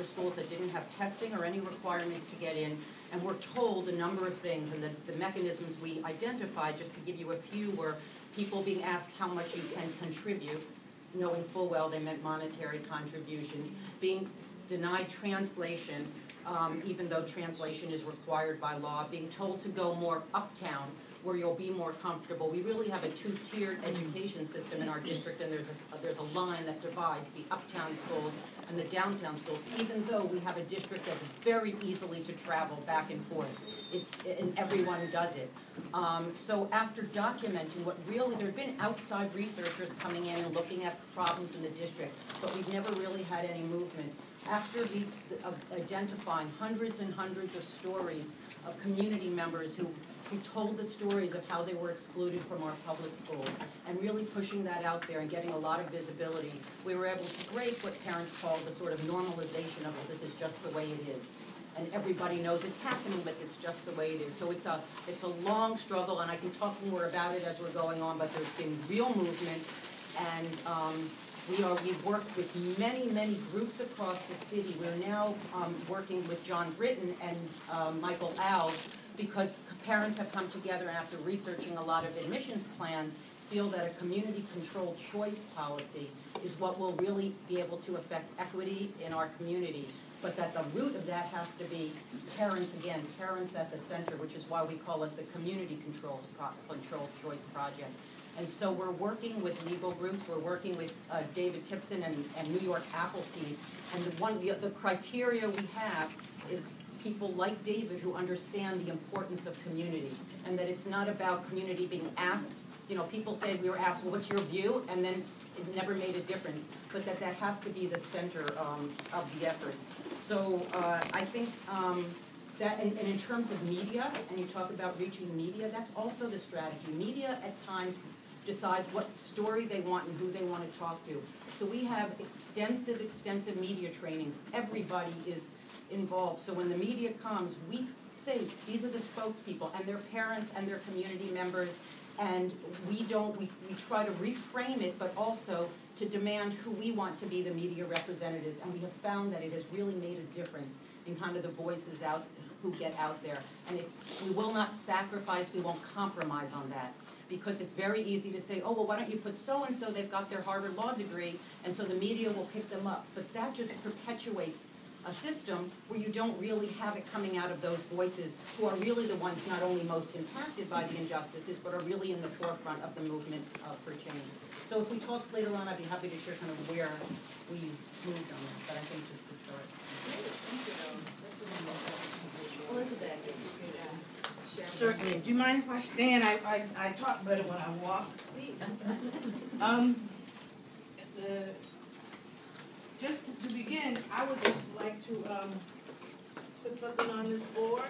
schools that didn't have testing or any requirements to get in, and were told a number of things, and the mechanisms we identified, just to give you a few, were people being asked how much you can contribute, knowing full well they meant monetary contributions, being denied translation, even though translation is required by law, being told to go more uptown, where you'll be more comfortable. We really have a two-tiered education system in our district, and there's a line that divides the uptown schools and the downtown schools, even though we have a district that's very easily to travel back and forth. And everyone does it. So after documenting what really, there have been outside researchers coming in and looking at problems in the district, but we've never really had any movement. After identifying hundreds and hundreds of stories of community members who told the stories of how they were excluded from our public schools, and really pushing that out there and getting a lot of visibility, we were able to break what parents call the sort of normalization of, well, this is just the way it is. And everybody knows it's happening, but it's just the way it is. So it's a long struggle, and I can talk more about it as we're going on, but there's been real movement, and we've worked with many groups across the city. We're now working with John Britton and Michael Alves, because parents have come together, and after researching a lot of admissions plans, feel that a community-controlled choice policy is what will really be able to affect equity in our community, but that the root of that has to be parents, again, parents at the center, which is why we call it the Community-Controlled Choice Project. And so we're working with legal groups, we're working with David Tipson and New York Appleseed, and the criteria we have is people like David who understand the importance of community, and that it's not about community being asked. You know, people say we were asked, well, what's your view? And then it never made a difference, but that has to be the center of the efforts. So I think that, and in terms of media, and you talk about reaching media, that's also the strategy. Media at times decides what story they want and who they want to talk to. So we have extensive media training. Everybody is involved. So when the media comes, we say these are the spokespeople and their parents and their community members, and we try to reframe it, but also to demand who we want to be the media representatives, and we have found that it has really made a difference in kind of the voices who get out there. And we will not sacrifice, we won't compromise on that, because it's very easy to say, oh, well, why don't you put so-and-so, they've got their Harvard Law degree, and so the media will pick them up. But that just perpetuates a system where you don't really have it coming out of those voices who are really the ones not only most impacted by the injustices, but are really in the forefront of the movement for change. So if we talk later on, I'd be happy to share kind of where we moved on that, but I think just to start. Elizabeth, certainly. Do you mind if I stand? I talk better when I walk. Please. Just to begin, I would just like to put something on this board.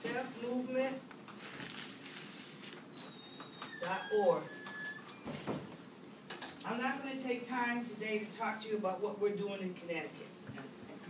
Sheff Movement.org. I'm not going to take time today to talk to you about what we're doing in Connecticut.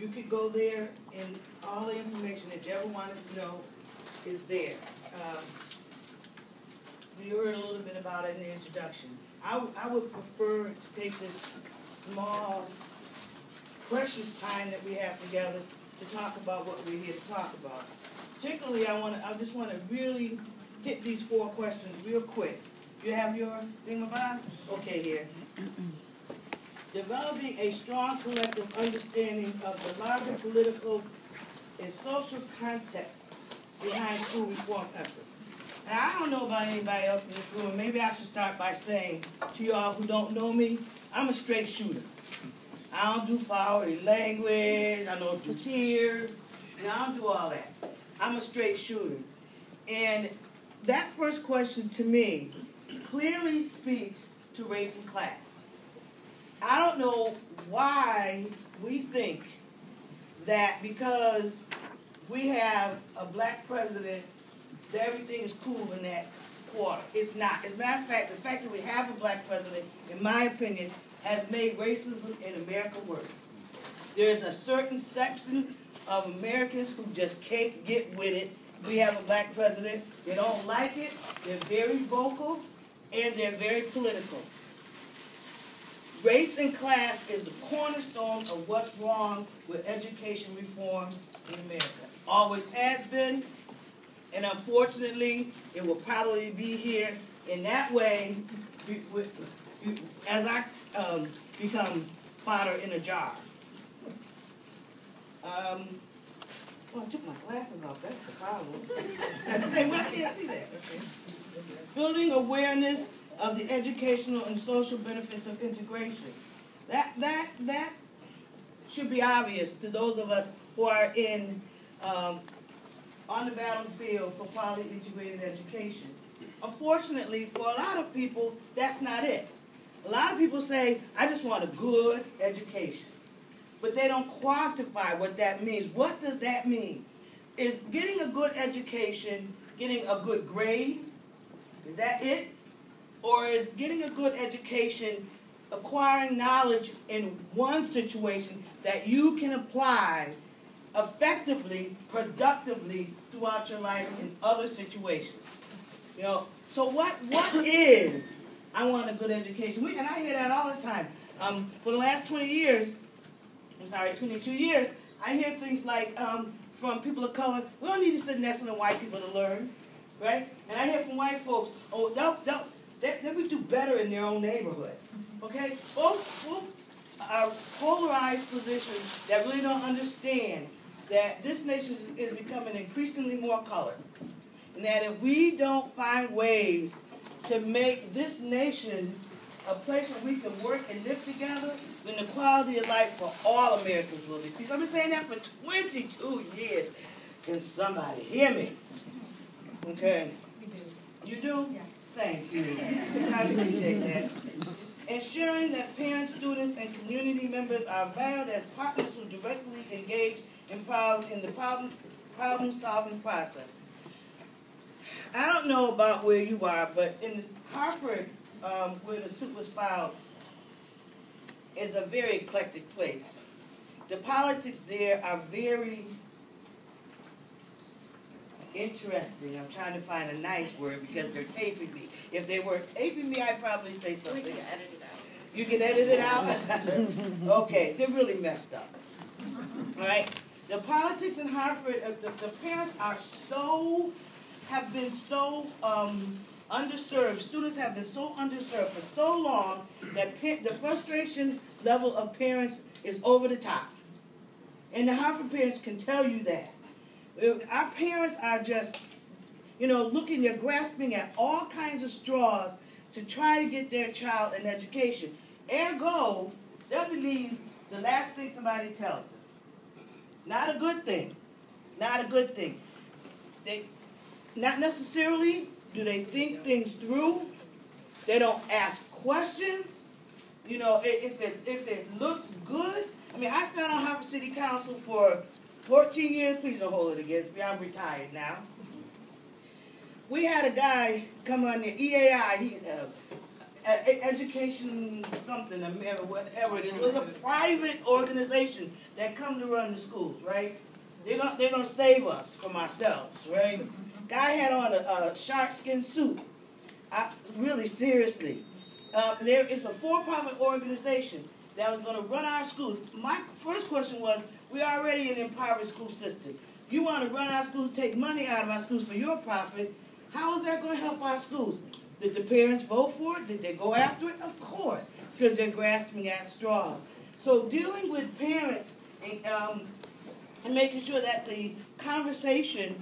You could go there, and all the information that you ever wanted to know is there. You heard a little bit about it in the introduction. I would prefer to take this small, precious time that we have together to talk about what we're here to talk about. Particularly, I just want to really hit these 4 questions real quick. You have your thingamabob? Okay, here. Developing a strong collective understanding of the larger political and social context behind school reform efforts. And I don't know about anybody else in this room. Maybe I should start by saying to y'all who don't know me, I'm a straight shooter. I don't do flowery language, I don't do tears, and I don't do all that. I'm a straight shooter. And that first question to me clearly speaks to race and class. I don't know why we think that because we have a black president that everything is cool in that quarter. It's not. As a matter of fact, the fact that we have a black president, in my opinion, has made racism in America worse. There's a certain section of Americans who just can't get with it. We have a black president. They don't like it. They're very vocal, and they're very political. Race and class is the cornerstone of what's wrong with education reform in America. Always has been, and unfortunately, it will probably be here in that way as I become fodder in a jar. Oh, I took my glasses off. That's the problem. I can't see that. Okay. Building awareness of the educational and social benefits of integration. That should be obvious to those of us who are in on the battlefield for quality integrated education. Unfortunately, for a lot of people, that's not it. A lot of people say, I just want a good education. But they don't quantify what that means. What does that mean? Is getting a good education, getting a good grade? Is that it? Or is getting a good education acquiring knowledge in one situation that you can apply effectively, productively throughout your life in other situations? You know, so what is, I want a good education? And I hear that all the time. For the last 22 years, I hear things like from people of color, we don't need to sit next to the white people to learn, right? And I hear from white folks, oh, they would do better in their own neighborhood, okay? Both are polarized positions that really don't understand that this nation is becoming increasingly more colored. And that if we don't find ways to make this nation a place where we can work and live together, then the quality of life for all Americans will decrease. I've been saying that for 22 years. Can somebody hear me? Okay. You do? Yeah. Thank you. I appreciate that. Ensuring that parents, students, and community members are valued as partners who directly engage in the problem-solving process. I don't know about where you are, but in Harvard, where the suit was filed, is a very eclectic place. The politics there are very interesting. I'm trying to find a nice word because they're taping me. If they weren't taping me, I'd probably say something. We can edit it out. You can edit it out? Okay, they're really messed up. All right? The politics in Harvard, the parents are have been so underserved. Students have been so underserved for so long that the frustration level of parents is over the top. And the Harvard parents can tell you that. Our parents are just, they're grasping at all kinds of straws to try to get their child an education. Ergo, they'll believe the last thing somebody tells them. Not a good thing. Not a good thing. Not necessarily do they think things through. They don't ask questions. If it looks good. I mean, I sat on Harvard City Council for 14 years. Please don't hold it against me. I'm retired now. We had a guy come on the EAI, education something, whatever it is. It was a private organization that come to run the schools, right? They're gonna save us from ourselves, right? Guy had on a shark skin suit. Really, seriously. There is a for-profit organization that was going to run our schools. My first question was, we're already an impoverished school system. You want to run our schools, take money out of our schools for your profit. How is that going to help our schools? Did the parents vote for it? Did they go after it? Of course, because they're grasping at straws. So dealing with parents and making sure that the conversation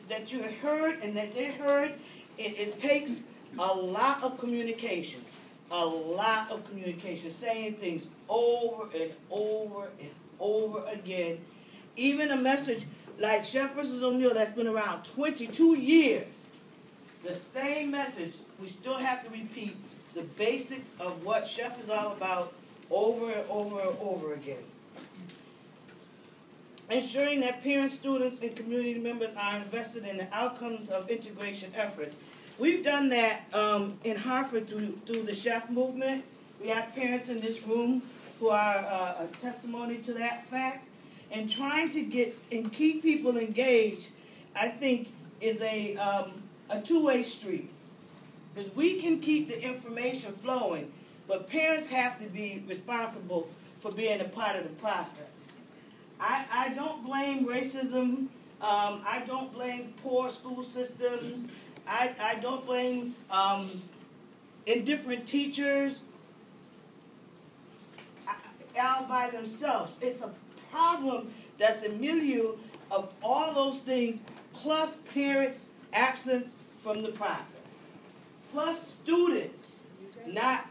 that you're heard and that they're heard, it takes a lot of communication. A lot of communication, saying things over and over and over again. Even a message like Sheff versus O'Neill that's been around 22 years, the same message, we still have to repeat the basics of what Sheff is all about over and over and over again. Ensuring that parents, students, and community members are invested in the outcomes of integration efforts. We've done that in Harvard through the Sheff movement. We have parents in this room who are a testimony to that fact. And trying to get and keep people engaged, I think, is a two-way street. Because we can keep the information flowing. but parents have to be responsible for being a part of the process. I don't blame racism. I don't blame poor school systems. I don't blame indifferent teachers all by themselves. It's a problem that's a milieu of all those things, plus parents' absence from the process, plus students not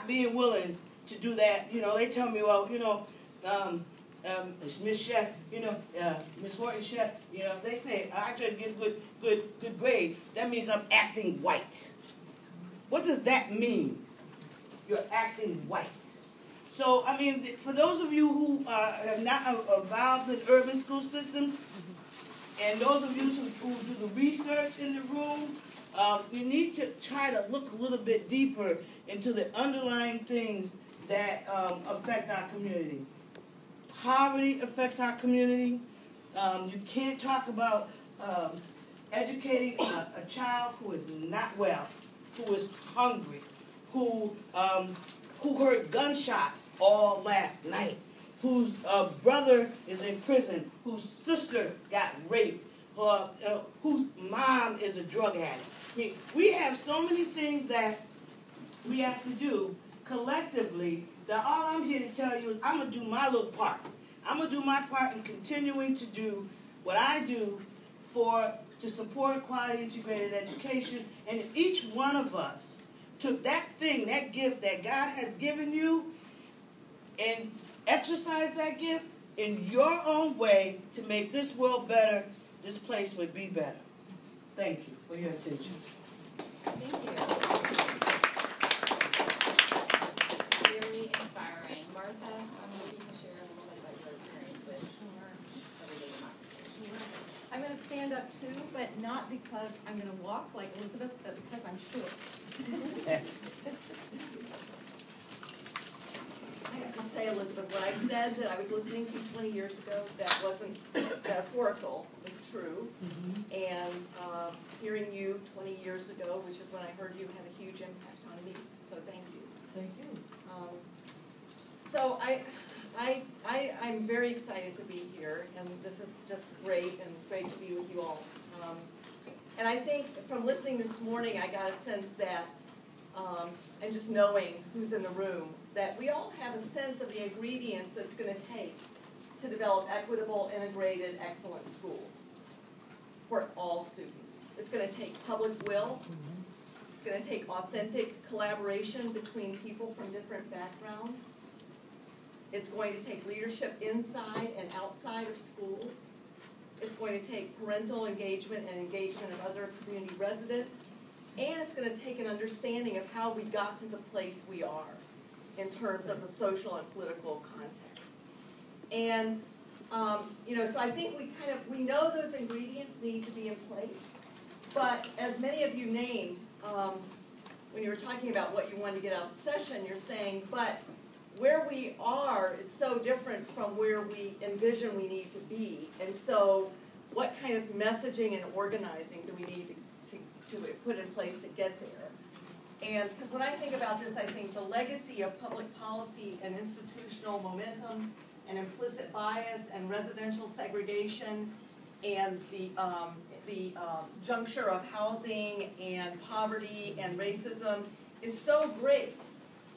being willing to do that. You know, they tell me, well, you know, Miss Sheff, you know, Miss Horton Sheff, you know, they say I try to get good grade. That means I'm acting white. What does that mean? You're acting white. So, I mean, for those of you who have not involved in urban school systems, and those of you who do the research in the room, you need to try to look a little bit deeper into the underlying things that affect our community. Poverty affects our community. You can't talk about educating a child who is not well, who is hungry, who heard gunshots all last night, whose brother is in prison, whose sister got raped, whose mom is a drug addict. I mean, we have so many things that we have to do collectively that all I'm here to tell you is I'm going to do my little part. I'm going to do my part in continuing to do what I do to support quality integrated education. And if each one of us took that thing, that gift that God has given you, and exercise that gift in your own way to make this world better, this place would be better. Thank you for your attention. Thank you. Very inspiring. Martha, I'm hoping to share a little bit about your experience with everyday democracy. I'm going to stand up too, but not because I'm going to walk like Elizabeth, but because I'm short. I have to say, Elizabeth, what I said that I was listening to 20 years ago, that wasn't metaphorical, was true. And hearing you 20 years ago, which is when I heard you, had a huge impact on me. So thank you. Thank you. So I'm very excited to be here, and this is just great, and great to be with you all. And I think from listening this morning, I got a sense that, and just knowing who's in the room, that we all have a sense of the ingredients that it's going to take to develop equitable, integrated, excellent schools for all students. It's going to take public will. It's going to take authentic collaboration between people from different backgrounds. It's going to take leadership inside and outside of schools. It's going to take parental engagement and engagement of other community residents. And it's going to take an understanding of how we got to the place we are in terms of the social and political context. And, you know, so I think we know those ingredients need to be in place. But as many of you named, when you were talking about what you wanted to get out of the session, you're saying, but where we are is so different from where we envision we need to be. And so what kind of messaging and organizing do we need to put in place to get there? And because when I think about this, I think the legacy of public policy and institutional momentum and implicit bias and residential segregation and the juncture of housing and poverty and racism is so great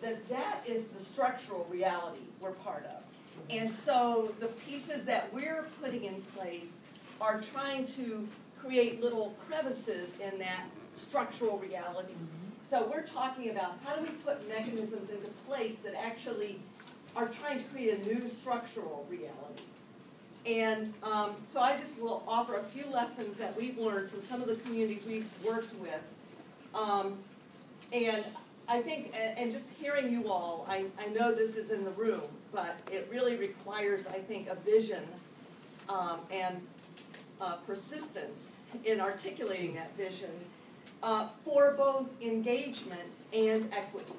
that is the structural reality we're part of. And so the pieces that we're putting in place are trying to create little crevices in that structural reality. So we're talking about how do we put mechanisms into place that actually are trying to create a new structural reality. And so I just will offer a few lessons that we've learned from some of the communities we've worked with. And I think, and just hearing you all, I know this is in the room, but it really requires, I think, a vision and persistence in articulating that vision for both engagement and equity.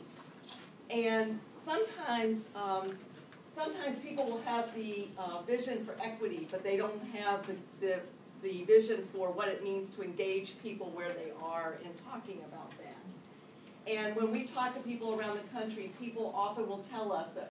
And sometimes people will have the vision for equity, but they don't have the vision for what it means to engage people where they are in talking about that. And when we talk to people around the country, people often will tell us that